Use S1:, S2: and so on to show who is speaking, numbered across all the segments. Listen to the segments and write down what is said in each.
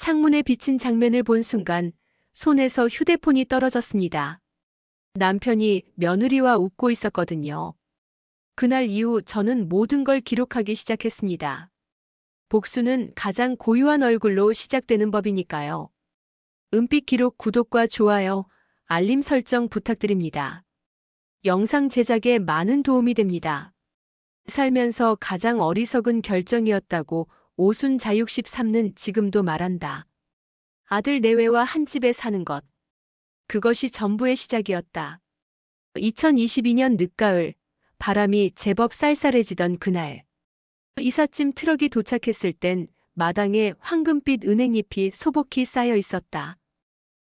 S1: 창문에 비친 장면을 본 순간 손에서 휴대폰이 떨어졌습니다. 남편이 며느리와 웃고 있었거든요. 그날 이후 저는 모든 걸 기록하기 시작했습니다. 복수는 가장 고유한 얼굴로 시작되는 법이니까요. 은빛 기록 구독과 좋아요, 알림 설정 부탁드립니다. 영상 제작에 많은 도움이 됩니다. 살면서 가장 어리석은 결정이었다고 오순자육 13는 지금도 말한다. 아들 내외와 한 집에 사는 것. 그것이 전부의 시작이었다. 2022년 늦가을, 바람이 제법 쌀쌀해지던 그날. 이삿짐 트럭이 도착했을 땐 마당에 황금빛 은행잎이 소복히 쌓여 있었다.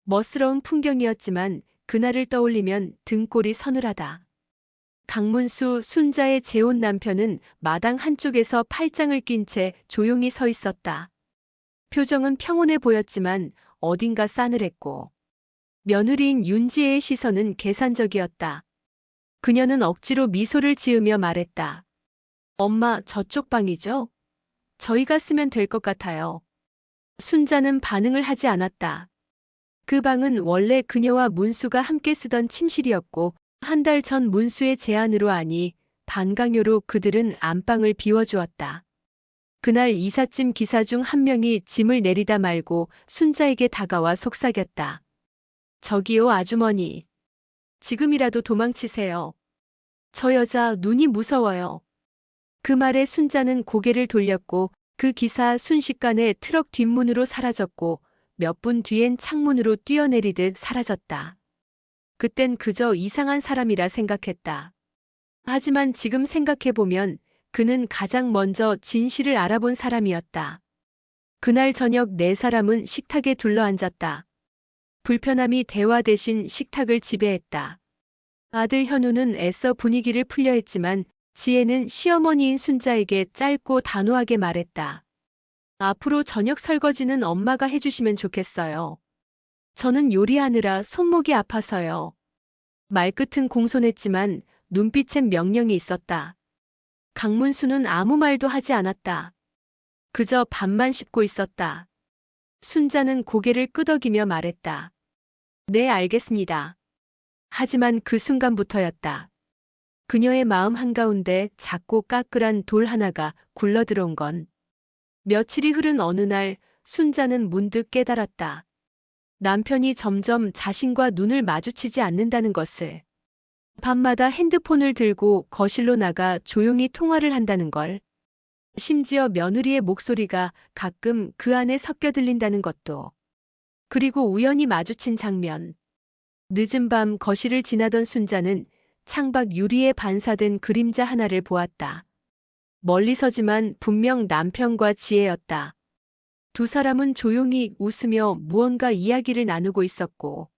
S1: 멋스러운 풍경이었지만 그날을 떠올리면 등골이 서늘하다. 강문수 순자의 재혼 남편은 마당 한쪽에서 팔짱을 낀 채 조용히 서 있었다. 표정은 평온해 보였지만 어딘가 싸늘했고, 며느리인 윤지혜의 시선은 계산적이었다. 그녀는 억지로 미소를 지으며 말했다. 엄마, 저쪽 방이죠? 저희가 쓰면 될 것 같아요. 순자는 반응을 하지 않았다. 그 방은 원래 그녀와 문수가 함께 쓰던 침실이었고, 한 달 전 문수의 제안으로 아니 반강요로 그들은 안방을 비워주었다. 그날 이삿짐 기사 중 한 명이 짐을 내리다 말고 순자에게 다가와 속삭였다. 저기요 아주머니. 지금이라도 도망치세요. 저 여자 눈이 무서워요. 그 말에 순자는 고개를 돌렸고 그 기사 순식간에 트럭 뒷문으로 사라졌고 몇 분 뒤엔 창문으로 뛰어내리듯 사라졌다. 그땐 그저 이상한 사람이라 생각했다. 하지만 지금 생각해보면 그는 가장 먼저 진실을 알아본 사람이었다. 그날 저녁 네 사람은 식탁에 둘러앉았다. 불편함이 대화 대신 식탁을 지배했다. 아들 현우는 애써 분위기를 풀려 했지만 지혜는 시어머니인 순자에게 짧고 단호하게 말했다. 앞으로 저녁 설거지는 엄마가 해주시면 좋겠어요. 저는 요리하느라 손목이 아파서요. 말끝은 공손했지만 눈빛엔 명령이 있었다. 강문수는 아무 말도 하지 않았다. 그저 밥만 씹고 있었다. 순자는 고개를 끄덕이며 말했다. 네, 알겠습니다. 하지만 그 순간부터였다. 그녀의 마음 한가운데 작고 까끌한 돌 하나가 굴러들어온 건. 며칠이 흐른 어느 날 순자는 문득 깨달았다. 남편이 점점 자신과 눈을 마주치지 않는다는 것을. 밤마다 핸드폰을 들고 거실로 나가 조용히 통화를 한다는 걸. 심지어 며느리의 목소리가 가끔 그 안에 섞여 들린다는 것도. 그리고 우연히 마주친 장면. 늦은 밤 거실을 지나던 순자는 창밖 유리에 반사된 그림자 하나를 보았다. 멀리서지만 분명 남편과 지혜였다. 두 사람은 조용히 웃으며 무언가 이야기를 나누고 있었고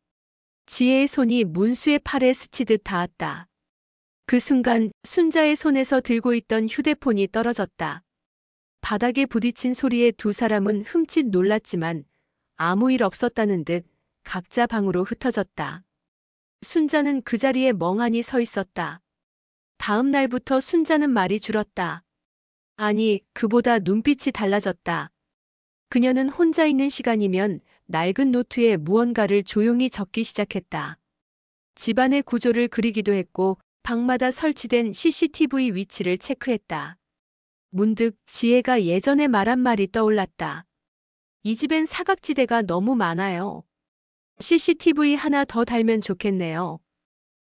S1: 지혜의 손이 문수의 팔에 스치듯 닿았다. 그 순간 순자의 손에서 들고 있던 휴대폰이 떨어졌다. 바닥에 부딪힌 소리에 두 사람은 흠칫 놀랐지만 아무 일 없었다는 듯 각자 방으로 흩어졌다. 순자는 그 자리에 멍하니 서 있었다. 다음 날부터 순자는 말이 줄었다. 아니, 그보다 눈빛이 달라졌다. 그녀는 혼자 있는 시간이면 낡은 노트에 무언가를 조용히 적기 시작했다. 집안의 구조를 그리기도 했고 방마다 설치된 CCTV 위치를 체크했다. 문득 지혜가 예전에 말한 말이 떠올랐다. 이 집엔 사각지대가 너무 많아요. CCTV 하나 더 달면 좋겠네요.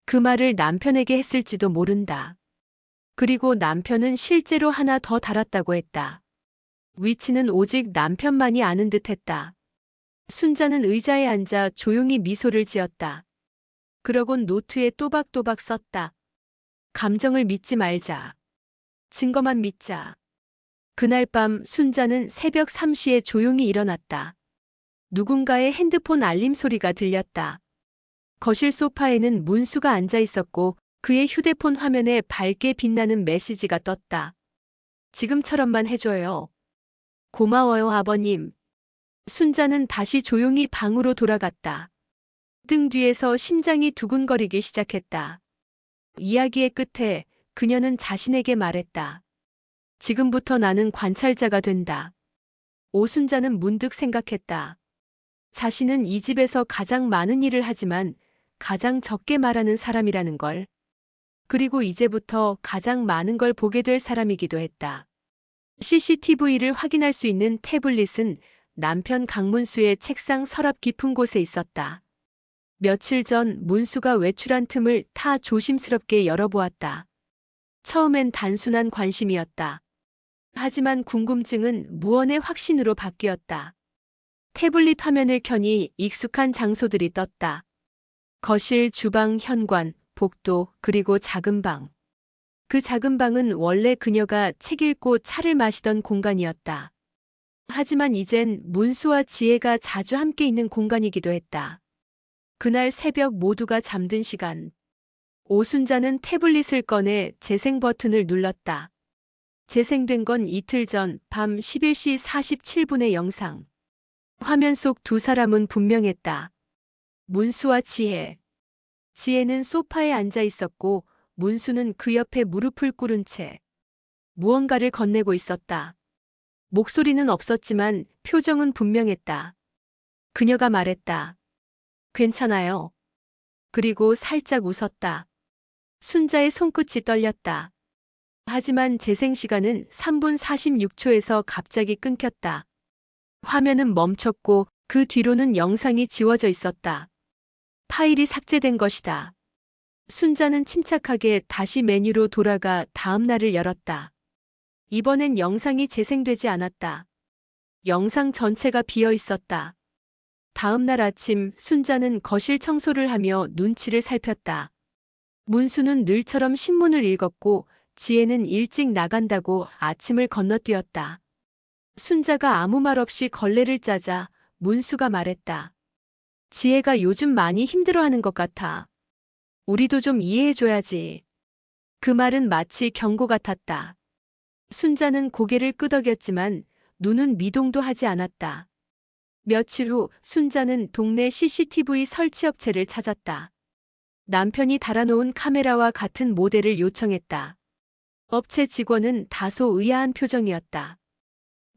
S1: 그 말을 남편에게 했을지도 모른다. 그리고 남편은 실제로 하나 더 달았다고 했다. 위치는 오직 남편만이 아는 듯했다. 순자는 의자에 앉아 조용히 미소를 지었다. 그러곤 노트에 또박또박 썼다. 감정을 믿지 말자. 증거만 믿자. 그날 밤 순자는 새벽 3시에 조용히 일어났다. 누군가의 핸드폰 알림 소리가 들렸다. 거실 소파에는 문수가 앉아 있었고 그의 휴대폰 화면에 밝게 빛나는 메시지가 떴다. 지금처럼만 해줘요. 고마워요, 아버님. 순자는 다시 조용히 방으로 돌아갔다. 등 뒤에서 심장이 두근거리기 시작했다. 이야기의 끝에 그녀는 자신에게 말했다. 지금부터 나는 관찰자가 된다. 오순자는 문득 생각했다. 자신은 이 집에서 가장 많은 일을 하지만 가장 적게 말하는 사람이라는 걸. 그리고 이제부터 가장 많은 걸 보게 될 사람이기도 했다. CCTV를 확인할 수 있는 태블릿은 남편 강문수의 책상 서랍 깊은 곳에 있었다. 며칠 전 문수가 외출한 틈을 타 조심스럽게 열어보았다. 처음엔 단순한 관심이었다. 하지만 궁금증은 무언의 확신으로 바뀌었다. 태블릿 화면을 켜니 익숙한 장소들이 떴다. 거실, 주방, 현관, 복도, 그리고 작은 방. 그 작은 방은 원래 그녀가 책 읽고 차를 마시던 공간이었다. 하지만 이젠 문수와 지혜가 자주 함께 있는 공간이기도 했다. 그날 새벽 모두가 잠든 시간. 오순자는 태블릿을 꺼내 재생 버튼을 눌렀다. 재생된 건 이틀 전 밤 11시 47분의 영상. 화면 속 두 사람은 분명했다. 문수와 지혜. 지혜는 소파에 앉아 있었고 문수는 그 옆에 무릎을 꿇은 채 무언가를 건네고 있었다. 목소리는 없었지만 표정은 분명했다. 그녀가 말했다. 괜찮아요. 그리고 살짝 웃었다. 순자의 손끝이 떨렸다. 하지만 재생 시간은 3분 46초에서 갑자기 끊겼다. 화면은 멈췄고 그 뒤로는 영상이 지워져 있었다. 파일이 삭제된 것이다. 순자는 침착하게 다시 메뉴로 돌아가 다음 날을 열었다. 이번엔 영상이 재생되지 않았다. 영상 전체가 비어 있었다. 다음 날 아침 순자는 거실 청소를 하며 눈치를 살폈다. 문수는 늘처럼 신문을 읽었고 지혜는 일찍 나간다고 아침을 건너뛰었다. 순자가 아무 말 없이 걸레를 짜자 문수가 말했다. 지혜가 요즘 많이 힘들어하는 것 같아. 우리도 좀 이해해줘야지. 그 말은 마치 경고 같았다. 순자는 고개를 끄덕였지만 눈은 미동도 하지 않았다. 며칠 후 순자는 동네 CCTV 설치업체를 찾았다. 남편이 달아놓은 카메라와 같은 모델을 요청했다. 업체 직원은 다소 의아한 표정이었다.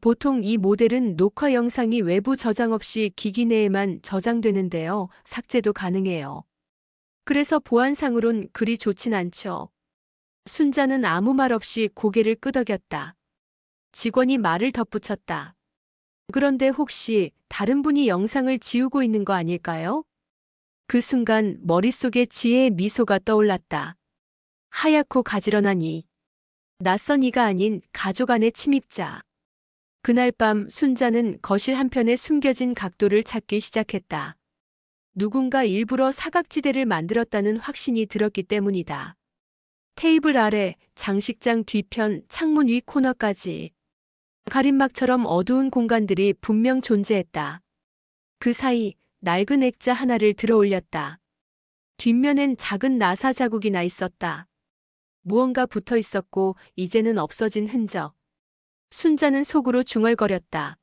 S1: 보통 이 모델은 녹화 영상이 외부 저장 없이 기기 내에만 저장되는데요. 삭제도 가능해요. 그래서 보안상으론 그리 좋진 않죠. 순자는 아무 말 없이 고개를 끄덕였다. 직원이 말을 덧붙였다. 그런데 혹시 다른 분이 영상을 지우고 있는 거 아닐까요? 그 순간 머릿속에 지혜의 미소가 떠올랐다. 하얗고 가지런한 이. 낯선 이가 아닌 가족 안의 침입자. 그날 밤 순자는 거실 한편에 숨겨진 각도를 찾기 시작했다. 누군가 일부러 사각지대를 만들었다는 확신이 들었기 때문이다. 테이블 아래, 장식장 뒤편, 창문 위 코너까지. 가림막처럼 어두운 공간들이 분명 존재했다. 그 사이 낡은 액자 하나를 들어 올렸다. 뒷면엔 작은 나사 자국이 나 있었다. 무언가 붙어 있었고 이제는 없어진 흔적. 순자는 속으로 중얼거렸다.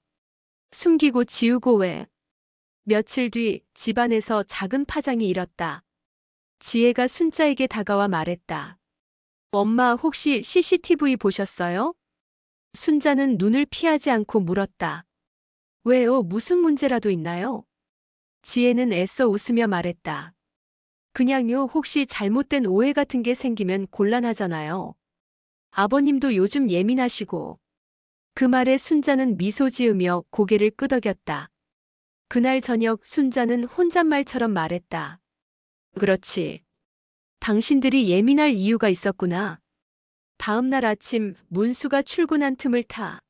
S1: 숨기고 지우고 왜? 며칠 뒤 집안에서 작은 파장이 일었다. 지혜가 순자에게 다가와 말했다. 엄마 혹시 CCTV 보셨어요? 순자는 눈을 피하지 않고 물었다. 왜요? 무슨 문제라도 있나요? 지혜는 애써 웃으며 말했다. 그냥요, 혹시 잘못된 오해 같은 게 생기면 곤란하잖아요. 아버님도 요즘 예민하시고. 그 말에 순자는 미소 지으며 고개를 끄덕였다. 그날 저녁 순자는 혼잣말처럼 말했다. 그렇지. 당신들이 예민할 이유가 있었구나. 다음 날 아침 문수가 출근한 틈을 타.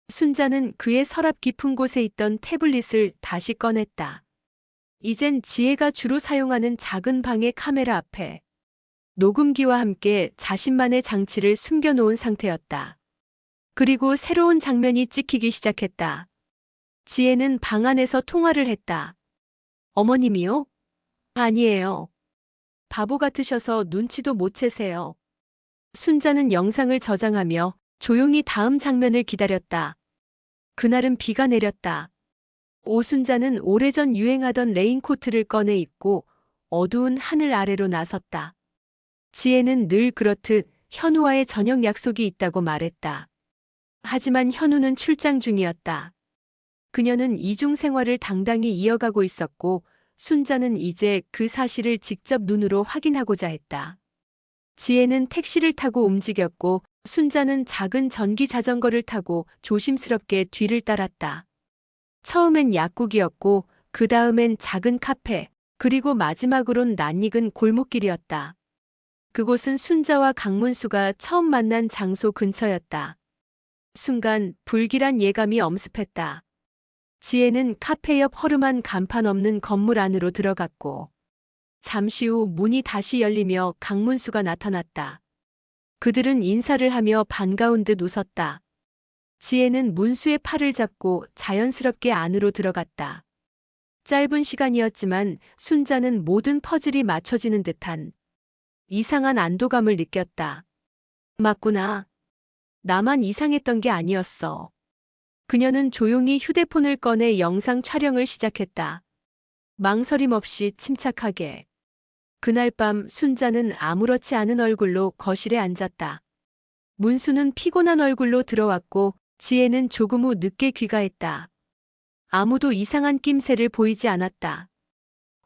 S1: 순자는 그의 서랍 깊은 곳에 있던 태블릿을 다시 꺼냈다. 이젠 지혜가 주로 사용하는 작은 방의 카메라 앞에 녹음기와 함께 자신만의 장치를 숨겨놓은 상태였다. 그리고 새로운 장면이 찍히기 시작했다. 지혜는 방 안에서 통화를 했다. 어머님이요? 아니에요. 바보 같으셔서 눈치도 못 채세요. 순자는 영상을 저장하며 조용히 다음 장면을 기다렸다. 그날은 비가 내렸다. 오순자는 오래전 유행하던 레인코트를 꺼내 입고 어두운 하늘 아래로 나섰다. 지혜는 늘 그렇듯 현우와의 저녁 약속이 있다고 말했다. 하지만 현우는 출장 중이었다. 그녀는 이중 생활을 당당히 이어가고 있었고 순자는 이제 그 사실을 직접 눈으로 확인하고자 했다. 지혜는 택시를 타고 움직였고 순자는 작은 전기 자전거를 타고 조심스럽게 뒤를 따랐다. 처음엔 약국이었고 그 다음엔 작은 카페, 그리고 마지막으론 낯익은 골목길이었다. 그곳은 순자와 강문수가 처음 만난 장소 근처였다. 순간 불길한 예감이 엄습했다. 지혜는 카페 옆 허름한 간판 없는 건물 안으로 들어갔고 잠시 후 문이 다시 열리며 강문수가 나타났다. 그들은 인사를 하며 반가운 듯 웃었다. 지혜는 문수의 팔을 잡고 자연스럽게 안으로 들어갔다. 짧은 시간이었지만 순자는 모든 퍼즐이 맞춰지는 듯한 이상한 안도감을 느꼈다. 맞구나. 나만 이상했던 게 아니었어. 그녀는 조용히 휴대폰을 꺼내 영상 촬영을 시작했다. 망설임 없이 침착하게. 그날 밤 순자는 아무렇지 않은 얼굴로 거실에 앉았다. 문수는 피곤한 얼굴로 들어왔고 지혜는 조금 후 늦게 귀가했다. 아무도 이상한 낌새를 보이지 않았다.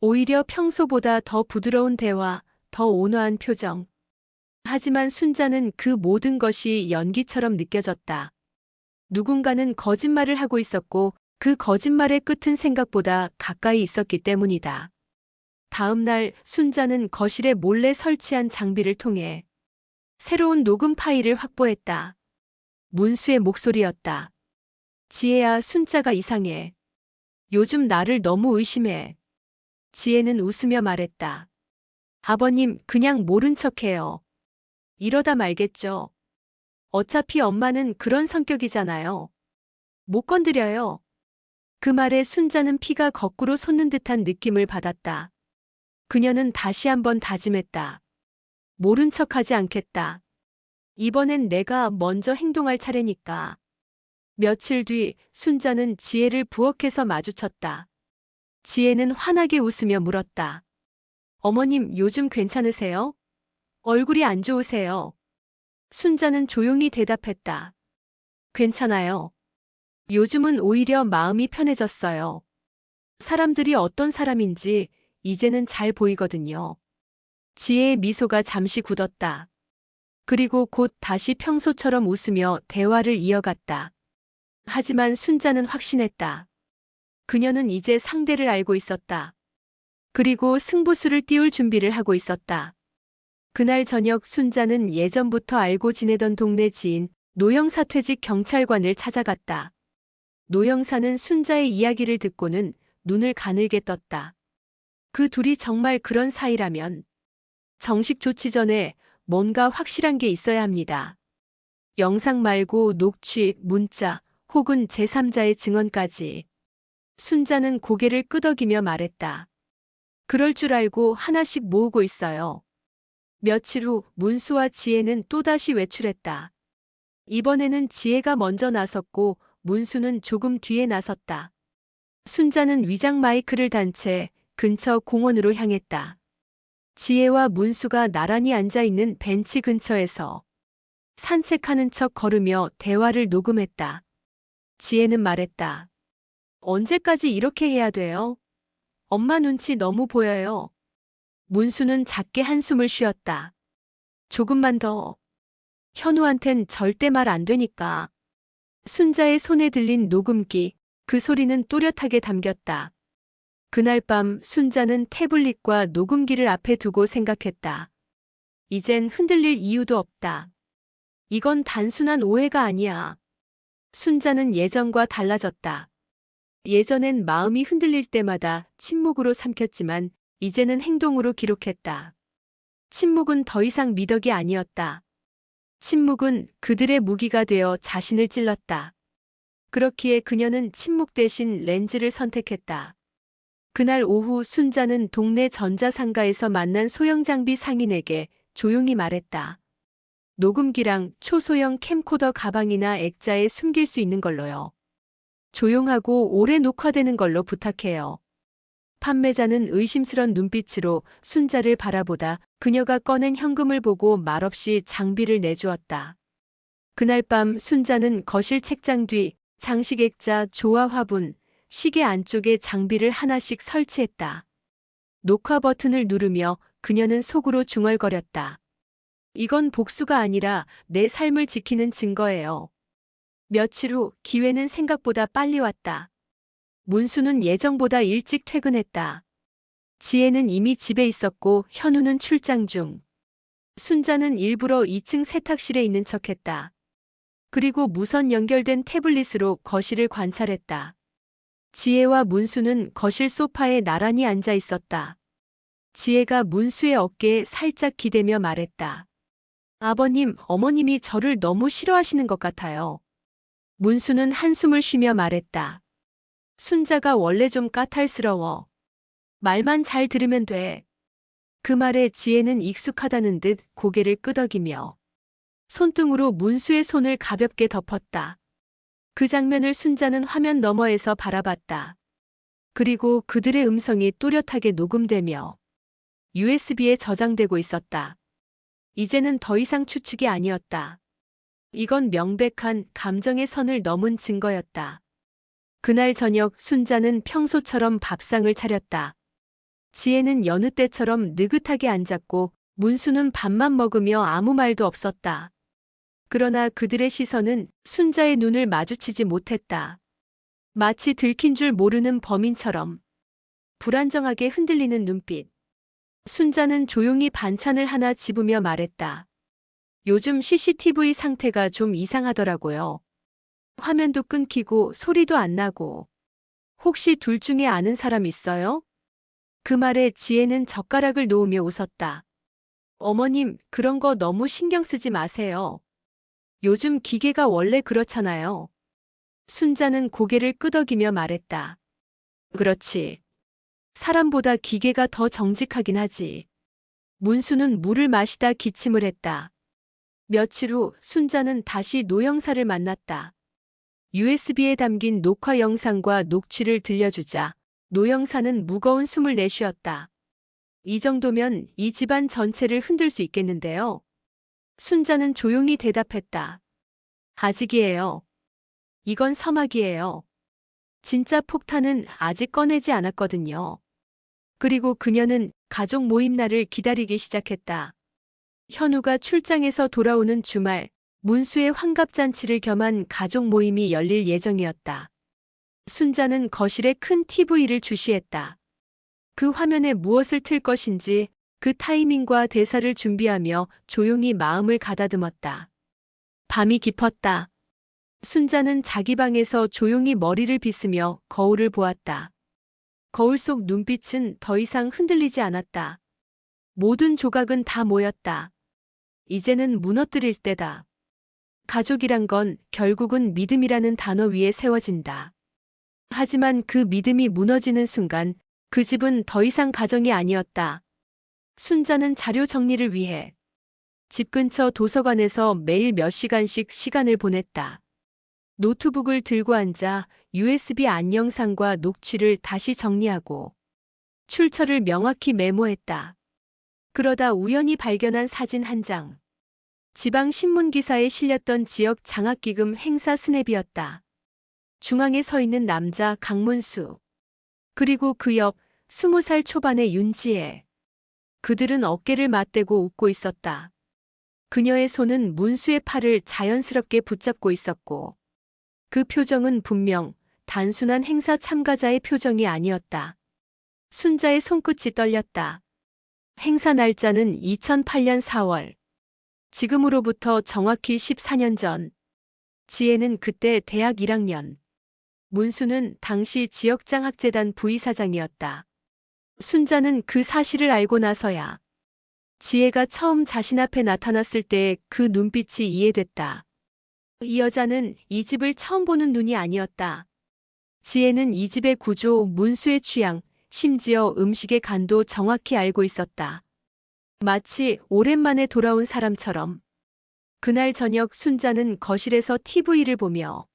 S1: 오히려 평소보다 더 부드러운 대화, 더 온화한 표정. 하지만 순자는 그 모든 것이 연기처럼 느껴졌다. 누군가는 거짓말을 하고 있었고 그 거짓말의 끝은 생각보다 가까이 있었기 때문이다. 다음 날 순자는 거실에 몰래 설치한 장비를 통해 새로운 녹음 파일을 확보했다. 문수의 목소리였다. 지혜야, 순자가 이상해. 요즘 나를 너무 의심해. 지혜는 웃으며 말했다. 아버님, 그냥 모른 척해요. 이러다 말겠죠. 어차피 엄마는 그런 성격이잖아요. 못 건드려요. 그 말에 순자는 피가 거꾸로 솟는 듯한 느낌을 받았다. 그녀는 다시 한번 다짐했다. 모른 척하지 않겠다. 이번엔 내가 먼저 행동할 차례니까. 며칠 뒤 순자는 지혜를 부엌에서 마주쳤다. 지혜는 환하게 웃으며 물었다. 어머님, 요즘 괜찮으세요? 얼굴이 안 좋으세요? 순자는 조용히 대답했다. 괜찮아요. 요즘은 오히려 마음이 편해졌어요. 사람들이 어떤 사람인지 이제는 잘 보이거든요. 지혜의 미소가 잠시 굳었다. 그리고 곧 다시 평소처럼 웃으며 대화를 이어갔다. 하지만 순자는 확신했다. 그녀는 이제 상대를 알고 있었다. 그리고 승부수를 띄울 준비를 하고 있었다. 그날 저녁 순자는 예전부터 알고 지내던 동네 지인 노형사 퇴직 경찰관을 찾아갔다. 노형사는 순자의 이야기를 듣고는 눈을 가늘게 떴다. 그 둘이 정말 그런 사이라면 정식 조치 전에 뭔가 확실한 게 있어야 합니다. 영상 말고 녹취, 문자, 혹은 제3자의 증언까지. 순자는 고개를 끄덕이며 말했다. 그럴 줄 알고 하나씩 모으고 있어요. 며칠 후 문수와 지혜는 또다시 외출했다. 이번에는 지혜가 먼저 나섰고 문수는 조금 뒤에 나섰다. 순자는 위장 마이크를 단 채 근처 공원으로 향했다. 지혜와 문수가 나란히 앉아있는 벤치 근처에서 산책하는 척 걸으며 대화를 녹음했다. 지혜는 말했다. 언제까지 이렇게 해야 돼요? 엄마 눈치 너무 보여요. 문수는 작게 한숨을 쉬었다. 조금만 더. 현우한텐 절대 말 안 되니까. 순자의 손에 들린 녹음기, 그 소리는 또렷하게 담겼다. 그날 밤 순자는 태블릿과 녹음기를 앞에 두고 생각했다. 이젠 흔들릴 이유도 없다. 이건 단순한 오해가 아니야. 순자는 예전과 달라졌다. 예전엔 마음이 흔들릴 때마다 침묵으로 삼켰지만 이제는 행동으로 기록했다. 침묵은 더 이상 미덕이 아니었다. 침묵은 그들의 무기가 되어 자신을 찔렀다. 그렇기에 그녀는 침묵 대신 렌즈를 선택했다. 그날 오후 순자는 동네 전자상가에서 만난 소형장비 상인에게 조용히 말했다. 녹음기랑 초소형 캠코더 가방이나 액자에 숨길 수 있는 걸로요. 조용하고 오래 녹화되는 걸로 부탁해요. 판매자는 의심스런 눈빛으로 순자를 바라보다 그녀가 꺼낸 현금을 보고 말없이 장비를 내주었다. 그날 밤 순자는 거실 책장 뒤 장식액자, 조화 화분, 시계 안쪽에 장비를 하나씩 설치했다. 녹화 버튼을 누르며 그녀는 속으로 중얼거렸다. 이건 복수가 아니라 내 삶을 지키는 증거예요. 며칠 후 기회는 생각보다 빨리 왔다. 문수는 예정보다 일찍 퇴근했다. 지혜는 이미 집에 있었고 현우는 출장 중. 순자는 일부러 2층 세탁실에 있는 척했다. 그리고 무선 연결된 태블릿으로 거실을 관찰했다. 지혜와 문수는 거실 소파에 나란히 앉아 있었다. 지혜가 문수의 어깨에 살짝 기대며 말했다. 아버님, 어머님이 저를 너무 싫어하시는 것 같아요. 문수는 한숨을 쉬며 말했다. 순자가 원래 좀 까탈스러워. 말만 잘 들으면 돼. 그 말에 지혜는 익숙하다는 듯 고개를 끄덕이며 손등으로 문수의 손을 가볍게 덮었다. 그 장면을 순자는 화면 너머에서 바라봤다. 그리고 그들의 음성이 또렷하게 녹음되며 USB에 저장되고 있었다. 이제는 더 이상 추측이 아니었다. 이건 명백한 감정의 선을 넘은 증거였다. 그날 저녁 순자는 평소처럼 밥상을 차렸다. 지혜는 여느 때처럼 느긋하게 앉았고 문수는 밥만 먹으며 아무 말도 없었다. 그러나 그들의 시선은 순자의 눈을 마주치지 못했다. 마치 들킨 줄 모르는 범인처럼 불안정하게 흔들리는 눈빛. 순자는 조용히 반찬을 하나 집으며 말했다. 요즘 CCTV 상태가 좀 이상하더라고요. 화면도 끊기고 소리도 안 나고. 혹시 둘 중에 아는 사람 있어요? 그 말에 지혜는 젓가락을 놓으며 웃었다. 어머님, 그런 거 너무 신경 쓰지 마세요. 요즘 기계가 원래 그렇잖아요. 순자는 고개를 끄덕이며 말했다. 그렇지. 사람보다 기계가 더 정직하긴 하지. 문수는 물을 마시다 기침을 했다. 며칠 후 순자는 다시 노영사를 만났다. USB에 담긴 녹화 영상과 녹취를 들려주자 노영사는 무거운 숨을 내쉬었다. 이 정도면 이 집안 전체를 흔들 수 있겠는데요. 순자는 조용히 대답했다. 아직이에요. 이건 서막이에요. 진짜 폭탄은 아직 꺼내지 않았거든요. 그리고 그녀는 가족 모임 날을 기다리기 시작했다. 현우가 출장에서 돌아오는 주말, 문수의 환갑잔치를 겸한 가족 모임이 열릴 예정이었다. 순자는 거실에 큰 TV를 주시했다. 그 화면에 무엇을 틀 것인지 그 타이밍과 대사를 준비하며 조용히 마음을 가다듬었다. 밤이 깊었다. 순자는 자기 방에서 조용히 머리를 빗으며 거울을 보았다. 거울 속 눈빛은 더 이상 흔들리지 않았다. 모든 조각은 다 모였다. 이제는 무너뜨릴 때다. 가족이란 건 결국은 믿음이라는 단어 위에 세워진다. 하지만 그 믿음이 무너지는 순간 그 집은 더 이상 가정이 아니었다. 순자는 자료 정리를 위해 집 근처 도서관에서 매일 몇 시간씩 시간을 보냈다. 노트북을 들고 앉아 USB 안영상과 녹취를 다시 정리하고 출처를 명확히 메모했다. 그러다 우연히 발견한 사진 한 장. 지방 신문 기사에 실렸던 지역 장학기금 행사 스냅이었다. 중앙에 서 있는 남자 강문수. 그리고 그 옆 20살 초반의 윤지혜. 그들은 어깨를 맞대고 웃고 있었다. 그녀의 손은 문수의 팔을 자연스럽게 붙잡고 있었고 그 표정은 분명 단순한 행사 참가자의 표정이 아니었다. 순자의 손끝이 떨렸다. 행사 날짜는 2008년 4월. 지금으로부터 정확히 14년 전. 지혜는 그때 대학 1학년. 문수는 당시 지역장학재단 부의사장이었다. 순자는 그 사실을 알고 나서야 지혜가 처음 자신 앞에 나타났을 때 그 눈빛이 이해됐다. 이 여자는 이 집을 처음 보는 눈이 아니었다. 지혜는 이 집의 구조, 문수의 취향, 심지어 음식의 간도 정확히 알고 있었다. 마치 오랜만에 돌아온 사람처럼. 그날 저녁 순자는 거실에서 TV를 보며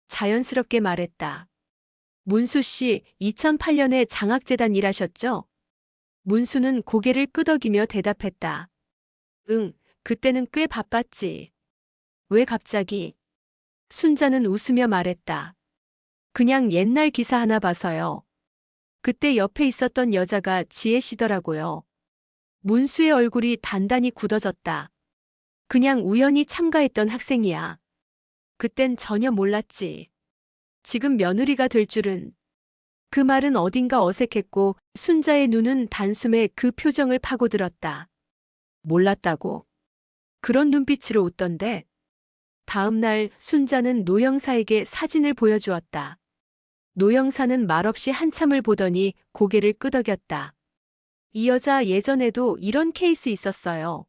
S1: 자연스럽게 말했다. 문수 씨, 2008년에 장학재단 일하셨죠? 문수는 고개를 끄덕이며 대답했다. 응, 그때는 꽤 바빴지. 왜 갑자기? 순자는 웃으며 말했다. 그냥 옛날 기사 하나 봐서요. 그때 옆에 있었던 여자가 지혜 씨더라고요. 문수의 얼굴이 단단히 굳어졌다. 그냥 우연히 참가했던 학생이야. 그땐 전혀 몰랐지. 지금 며느리가 될 줄은. 그 말은 어딘가 어색했고 순자의 눈은 단숨에 그 표정을 파고들었다. 몰랐다고. 그런 눈빛으로 웃던데. 다음 날 순자는 노영사에게 사진을 보여주었다. 노영사는 말없이 한참을 보더니 고개를 끄덕였다. 이 여자 예전에도 이런 케이스 있었어요.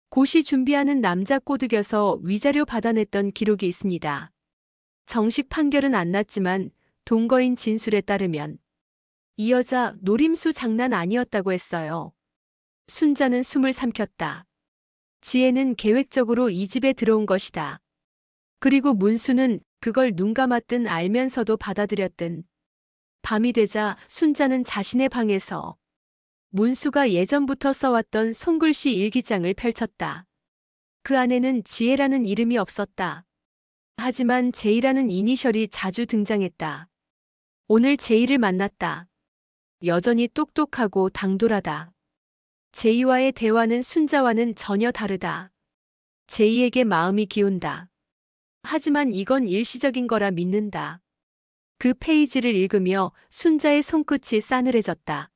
S1: 고시 준비하는 남자 꼬드겨서 위자료 받아냈던 기록이 있습니다. 정식 판결은 안 났지만 동거인 진술에 따르면 이 여자 노림수 장난 아니었다고 했어요. 순자는 숨을 삼켰다. 지혜는 계획적으로 이 집에 들어온 것이다. 그리고 문수는 그걸 눈 감았든 알면서도 받아들였든. 밤이 되자 순자는 자신의 방에서 문수가 예전부터 써왔던 손글씨 일기장을 펼쳤다. 그 안에는 지혜라는 이름이 없었다. 하지만 제이라는 이니셜이 자주 등장했다. 오늘 제이를 만났다. 여전히 똑똑하고 당돌하다. 제이와의 대화는 순자와는 전혀 다르다. 제이에게 마음이 기운다. 하지만 이건 일시적인 거라 믿는다. 그 페이지를 읽으며 순자의 손끝이 싸늘해졌다.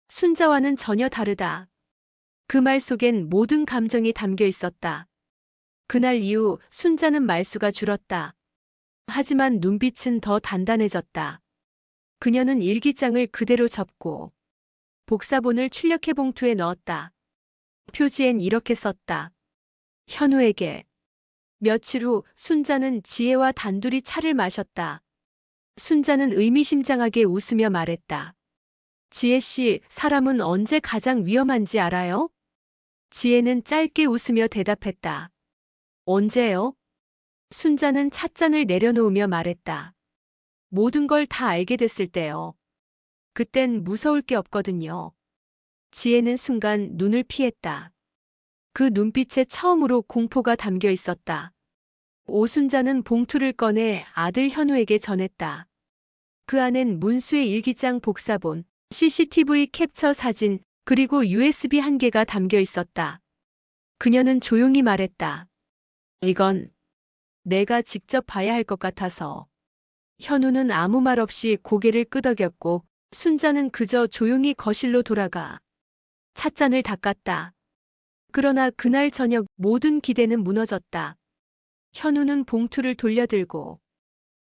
S1: 순자와는 전혀 다르다. 그 말 속엔 모든 감정이 담겨 있었다. 그날 이후 순자는 말수가 줄었다. 하지만 눈빛은 더 단단해졌다. 그녀는 일기장을 그대로 접고 복사본을 출력해 봉투에 넣었다. 표지엔 이렇게 썼다. 현우에게. 며칠 후 순자는 지혜와 단둘이 차를 마셨다. 순자는 의미심장하게 웃으며 말했다. 지혜 씨, 사람은 언제 가장 위험한지 알아요? 지혜는 짧게 웃으며 대답했다. 언제요? 순자는 찻잔을 내려놓으며 말했다. 모든 걸 다 알게 됐을 때요. 그땐 무서울 게 없거든요. 지혜는 순간 눈을 피했다. 그 눈빛에 처음으로 공포가 담겨 있었다. 오순자는 봉투를 꺼내 아들 현우에게 전했다. 그 안엔 문수의 일기장 복사본, CCTV 캡처 사진, 그리고 USB 한 개가 담겨 있었다. 그녀는 조용히 말했다. 이건 내가 직접 봐야 할 것 같아서. 현우는 아무 말 없이 고개를 끄덕였고 순자는 그저 조용히 거실로 돌아가 찻잔을 닦았다. 그러나 그날 저녁 모든 기대는 무너졌다. 현우는 봉투를 돌려들고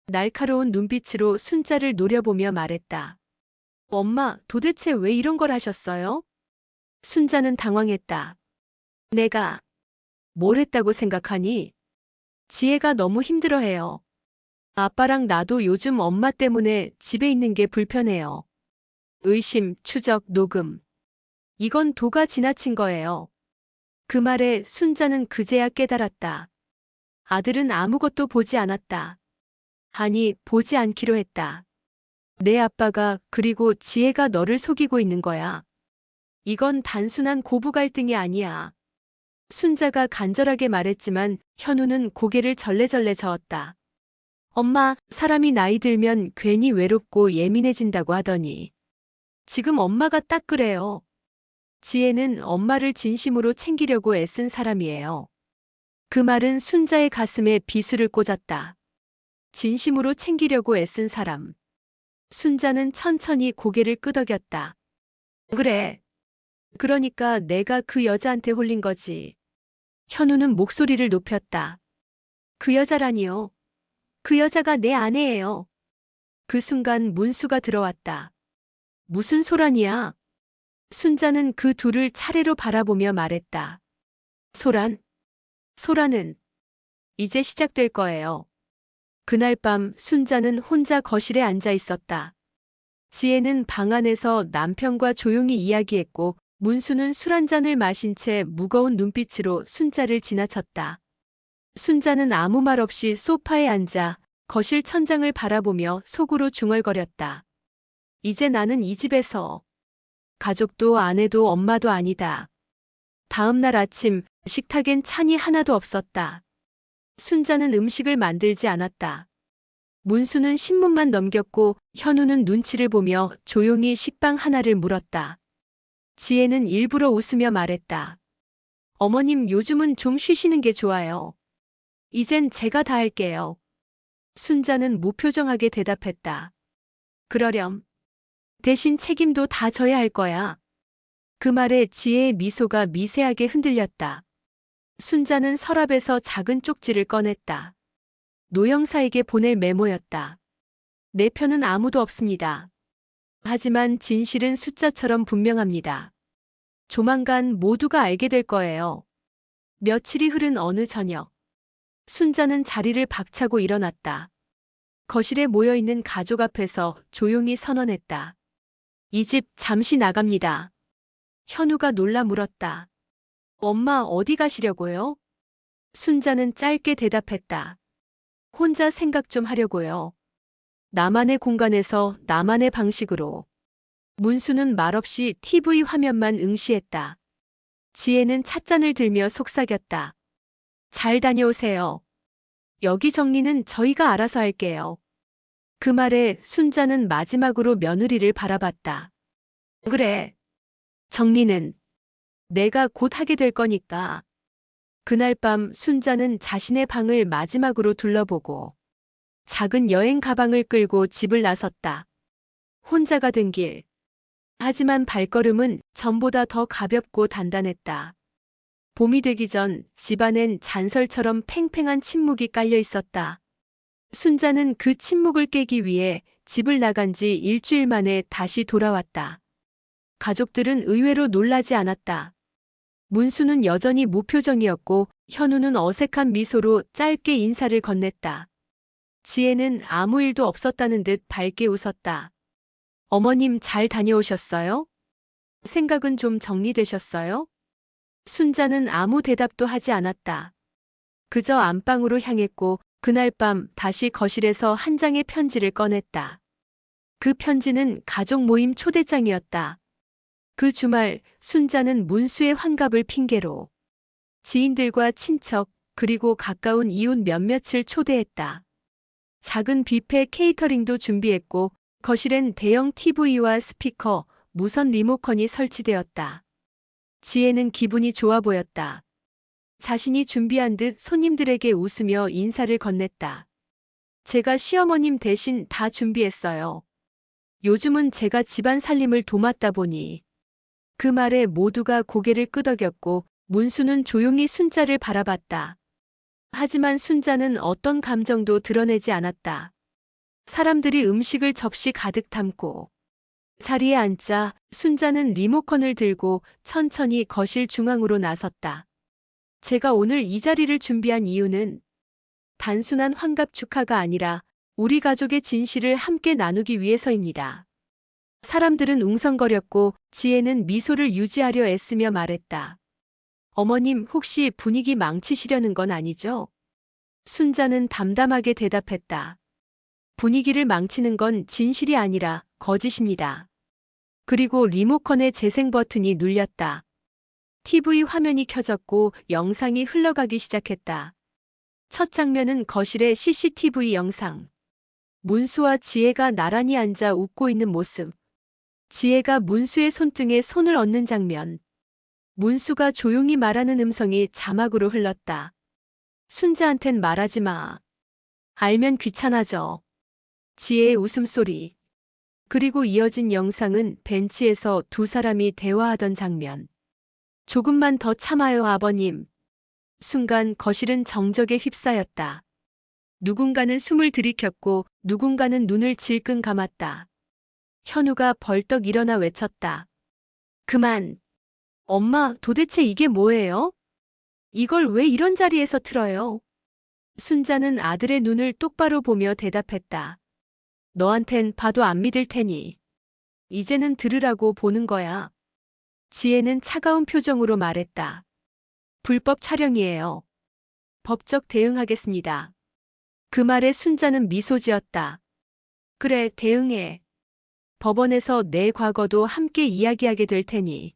S1: 날카로운 눈빛으로 순자를 노려보며 말했다. 엄마, 도대체 왜 이런 걸 하셨어요? 순자는 당황했다. 내가 뭘 했다고 생각하니? 지혜가 너무 힘들어해요. 아빠랑 나도 요즘 엄마 때문에 집에 있는 게 불편해요. 의심, 추적, 녹음. 이건 도가 지나친 거예요. 그 말에 순자는 그제야 깨달았다. 아들은 아무것도 보지 않았다. 아니, 보지 않기로 했다. 내 아빠가 그리고 지혜가 너를 속이고 있는 거야. 이건 단순한 고부 갈등이 아니야. 순자가 간절하게 말했지만 현우는 고개를 절레절레 저었다. 엄마, 사람이 나이 들면 괜히 외롭고 예민해진다고 하더니. 지금 엄마가 딱 그래요. 지혜는 엄마를 진심으로 챙기려고 애쓴 사람이에요. 그 말은 순자의 가슴에 비수를 꽂았다. 진심으로 챙기려고 애쓴 사람. 순자는 천천히 고개를 끄덕였다. 그래. 그러니까 내가 그 여자한테 홀린 거지. 현우는 목소리를 높였다. 그 여자라니요. 그 여자가 내 아내예요. 그 순간 문수가 들어왔다. 무슨 소란이야? 순자는 그 둘을 차례로 바라보며 말했다. 소란? 소란은 이제 시작될 거예요. 그날 밤 순자는 혼자 거실에 앉아 있었다. 지혜는 방 안에서 남편과 조용히 이야기했고 문수는 술 한 잔을 마신 채 무거운 눈빛으로 순자를 지나쳤다. 순자는 아무 말 없이 소파에 앉아 거실 천장을 바라보며 속으로 중얼거렸다. 이제 나는 이 집에서 가족도 아내도 엄마도 아니다. 다음 날 아침 식탁엔 찬이 하나도 없었다. 순자는 음식을 만들지 않았다. 문수는 신문만 넘겼고 현우는 눈치를 보며 조용히 식빵 하나를 물었다. 지혜는 일부러 웃으며 말했다. 어머님, 요즘은 좀 쉬시는 게 좋아요. 이젠 제가 다 할게요. 순자는 무표정하게 대답했다. 그러렴. 대신 책임도 다 져야 할 거야. 그 말에 지혜의 미소가 미세하게 흔들렸다. 순자는 서랍에서 작은 쪽지를 꺼냈다. 노영사에게 보낼 메모였다. 내 편은 아무도 없습니다. 하지만 진실은 숫자처럼 분명합니다. 조만간 모두가 알게 될 거예요. 며칠이 흐른 어느 저녁. 순자는 자리를 박차고 일어났다. 거실에 모여있는 가족 앞에서 조용히 선언했다. 이 집 잠시 나갑니다. 현우가 놀라 물었다. 엄마, 어디 가시려고요? 순자는 짧게 대답했다. 혼자 생각 좀 하려고요. 나만의 공간에서 나만의 방식으로. 문수는 말없이 TV 화면만 응시했다. 지혜는 찻잔을 들며 속삭였다. 잘 다녀오세요. 여기 정리는 저희가 알아서 할게요. 그 말에 순자는 마지막으로 며느리를 바라봤다. 그래. 정리는 내가 곧 하게 될 거니까. 그날 밤 순자는 자신의 방을 마지막으로 둘러보고 작은 여행 가방을 끌고 집을 나섰다. 혼자가 된 길. 하지만 발걸음은 전보다 더 가볍고 단단했다. 봄이 되기 전 집안엔 잔설처럼 팽팽한 침묵이 깔려 있었다. 순자는 그 침묵을 깨기 위해 집을 나간 지 일주일 만에 다시 돌아왔다. 가족들은 의외로 놀라지 않았다. 문수는 여전히 무표정이었고 현우는 어색한 미소로 짧게 인사를 건넸다. 지혜는 아무 일도 없었다는 듯 밝게 웃었다. 어머님, 잘 다녀오셨어요? 생각은 좀 정리되셨어요? 순자는 아무 대답도 하지 않았다. 그저 안방으로 향했고 그날 밤 다시 거실에서 한 장의 편지를 꺼냈다. 그 편지는 가족 모임 초대장이었다. 그 주말 순자는 문수의 환갑을 핑계로 지인들과 친척 그리고 가까운 이웃 몇몇을 초대했다. 작은 뷔페 케이터링도 준비했고 거실엔 대형 TV와 스피커, 무선 리모컨이 설치되었다. 지혜는 기분이 좋아 보였다. 자신이 준비한 듯 손님들에게 웃으며 인사를 건넸다. 제가 시어머님 대신 다 준비했어요. 요즘은 제가 집안 살림을 도맡다 보니. 그 말에 모두가 고개를 끄덕였고 문수는 조용히 순자를 바라봤다. 하지만 순자는 어떤 감정도 드러내지 않았다. 사람들이 음식을 접시 가득 담고 자리에 앉자 순자는 리모컨을 들고 천천히 거실 중앙으로 나섰다. 제가 오늘 이 자리를 준비한 이유는 단순한 환갑 축하가 아니라 우리 가족의 진실을 함께 나누기 위해서입니다. 사람들은 웅성거렸고 지혜는 미소를 유지하려 애쓰며 말했다. 어머님, 혹시 분위기 망치시려는 건 아니죠? 순자는 담담하게 대답했다. 분위기를 망치는 건 진실이 아니라 거짓입니다. 그리고 리모컨의 재생 버튼이 눌렸다. TV 화면이 켜졌고 영상이 흘러가기 시작했다. 첫 장면은 거실의 CCTV 영상. 문수와 지혜가 나란히 앉아 웃고 있는 모습. 지혜가 문수의 손등에 손을 얹는 장면. 문수가 조용히 말하는 음성이 자막으로 흘렀다. 순자한텐 말하지 마. 알면 귀찮아져. 지혜의 웃음소리. 그리고 이어진 영상은 벤치에서 두 사람이 대화하던 장면. 조금만 더 참아요, 아버님. 순간 거실은 정적에 휩싸였다. 누군가는 숨을 들이켰고 누군가는 눈을 질끈 감았다. 현우가 벌떡 일어나 외쳤다. 그만. 엄마, 도대체 이게 뭐예요? 이걸 왜 이런 자리에서 틀어요? 순자는 아들의 눈을 똑바로 보며 대답했다. 너한텐 봐도 안 믿을 테니. 이제는 들으라고 보는 거야. 지혜는 차가운 표정으로 말했다. 불법 촬영이에요. 법적 대응하겠습니다. 그 말에 순자는 미소 지었다. 그래, 대응해. 법원에서 내 과거도 함께 이야기하게 될 테니.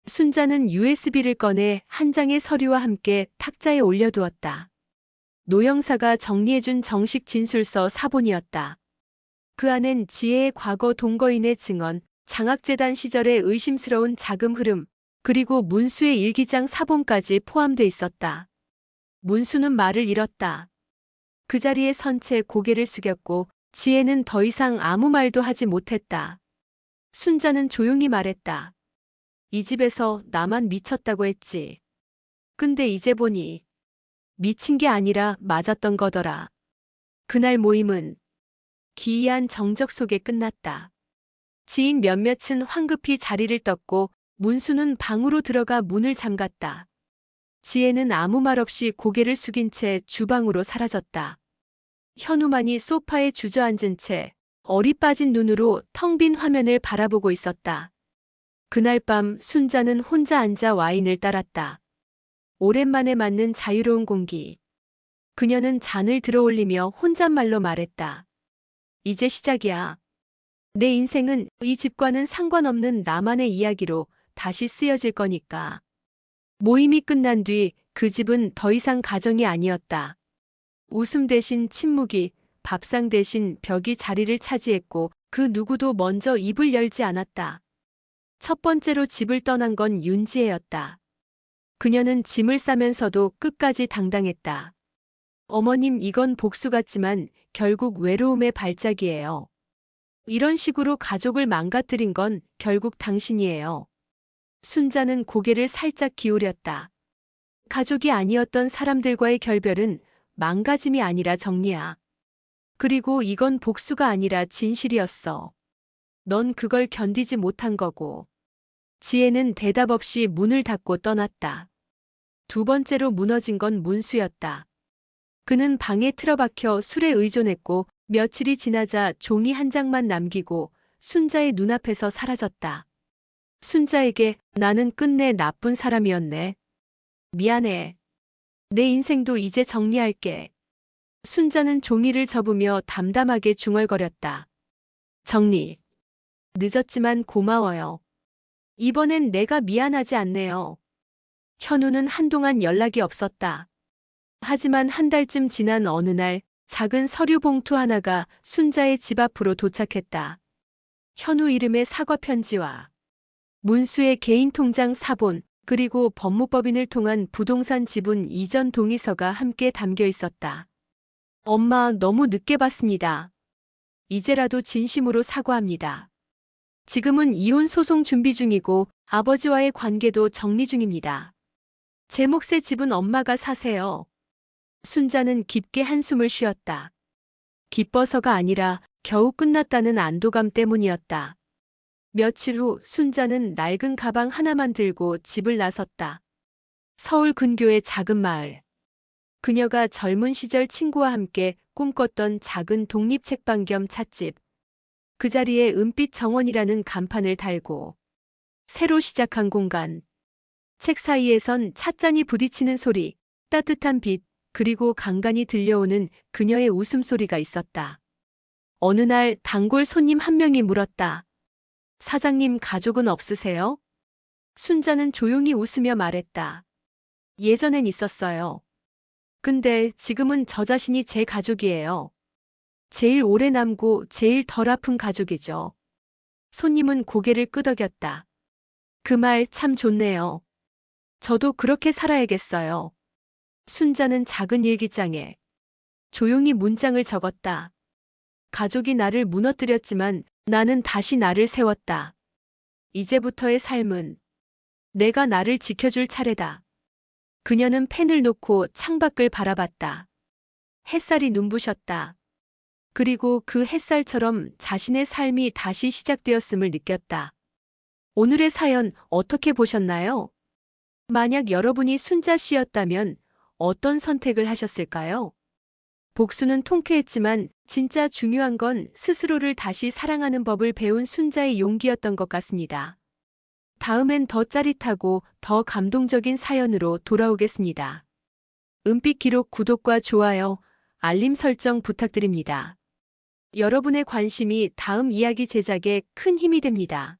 S1: 순자는 USB를 꺼내 한 장의 서류와 함께 탁자에 올려두었다. 노영사가 정리해준 정식 진술서 사본이었다. 그 안엔 지혜의 과거 동거인의 증언, 장학재단 시절의 의심스러운 자금 흐름, 그리고 문수의 일기장 사본까지 포함돼 있었다. 문수는 말을 잃었다. 그 자리에 선 채 고개를 숙였고 지혜는 더 이상 아무 말도 하지 못했다. 순자는 조용히 말했다. 이 집에서 나만 미쳤다고 했지. 근데 이제 보니 미친 게 아니라 맞았던 거더라. 그날 모임은 기이한 정적 속에 끝났다. 지인 몇몇은 황급히 자리를 떴고 문수는 방으로 들어가 문을 잠갔다. 지혜는 아무 말 없이 고개를 숙인 채 주방으로 사라졌다. 현우만이 소파에 주저앉은 채 얼이 빠진 눈으로 텅 빈 화면을 바라보고 있었다. 그날 밤 순자는 혼자 앉아 와인을 따랐다. 오랜만에 맞는 자유로운 공기. 그녀는 잔을 들어올리며 혼잣말로 말했다. 이제 시작이야. 내 인생은 이 집과는 상관없는 나만의 이야기로 다시 쓰여질 거니까. 모임이 끝난 뒤 그 집은 더 이상 가정이 아니었다. 웃음 대신 침묵이, 밥상 대신 벽이 자리를 차지했고 그 누구도 먼저 입을 열지 않았다. 첫 번째로 집을 떠난 건 윤지혜였다. 그녀는 짐을 싸면서도 끝까지 당당했다. 어머님, 이건 복수 같지만 결국 외로움의 발작이에요. 이런 식으로 가족을 망가뜨린 건 결국 당신이에요. 순자는 고개를 살짝 기울였다. 가족이 아니었던 사람들과의 결별은 망가짐이 아니라 정리야. 그리고 이건 복수가 아니라 진실이었어. 넌 그걸 견디지 못한 거고. 지혜는 대답 없이 문을 닫고 떠났다. 두 번째로 무너진 건 문수였다. 그는 방에 틀어박혀 술에 의존했고 며칠이 지나자 종이 한 장만 남기고 순자의 눈앞에서 사라졌다. 순자에게 나는 끝내 나쁜 사람이었네. 미안해. 내 인생도 이제 정리할게. 순자는 종이를 접으며 담담하게 중얼거렸다. 정리. 늦었지만 고마워요. 이번엔 내가 미안하지 않네요. 현우는 한동안 연락이 없었다. 하지만 한 달쯤 지난 어느 날 작은 서류 봉투 하나가 순자의 집 앞으로 도착했다. 현우 이름의 사과 편지와 문수의 개인 통장 사본, 그리고 법무법인을 통한 부동산 지분 이전 동의서가 함께 담겨 있었다. 엄마, 너무 늦게 봤습니다. 이제라도 진심으로 사과합니다. 지금은 이혼 소송 준비 중이고 아버지와의 관계도 정리 중입니다. 제 몫의 집은 엄마가 사세요. 순자는 깊게 한숨을 쉬었다. 기뻐서가 아니라 겨우 끝났다는 안도감 때문이었다. 며칠 후 순자는 낡은 가방 하나만 들고 집을 나섰다. 서울 근교의 작은 마을. 그녀가 젊은 시절 친구와 함께 꿈꿨던 작은 독립책방 겸 찻집. 그 자리에 은빛 정원이라는 간판을 달고 새로 시작한 공간. 책 사이에선 찻잔이 부딪히는 소리, 따뜻한 빛, 그리고 간간히 들려오는 그녀의 웃음소리가 있었다. 어느 날 단골 손님 한 명이 물었다. 사장님, 가족은 없으세요? 순자는 조용히 웃으며 말했다. 예전엔 있었어요. 근데 지금은 저 자신이 제 가족이에요. 제일 오래 남고 제일 덜 아픈 가족이죠. 손님은 고개를 끄덕였다. 그 말 참 좋네요. 저도 그렇게 살아야겠어요. 순자는 작은 일기장에 조용히 문장을 적었다. 가족이 나를 무너뜨렸지만 나는 다시 나를 세웠다. 이제부터의 삶은 내가 나를 지켜줄 차례다. 그녀는 펜을 놓고 창밖을 바라봤다. 햇살이 눈부셨다. 그리고 그 햇살처럼 자신의 삶이 다시 시작되었음을 느꼈다. 오늘의 사연 어떻게 보셨나요? 만약 여러분이 순자 씨였다면 어떤 선택을 하셨을까요? 복수는 통쾌했지만 진짜 중요한 건 스스로를 다시 사랑하는 법을 배운 순자의 용기였던 것 같습니다. 다음엔 더 짜릿하고 더 감동적인 사연으로 돌아오겠습니다. 은빛 기록 구독과 좋아요, 알림 설정 부탁드립니다. 여러분의 관심이 다음 이야기 제작에 큰 힘이 됩니다.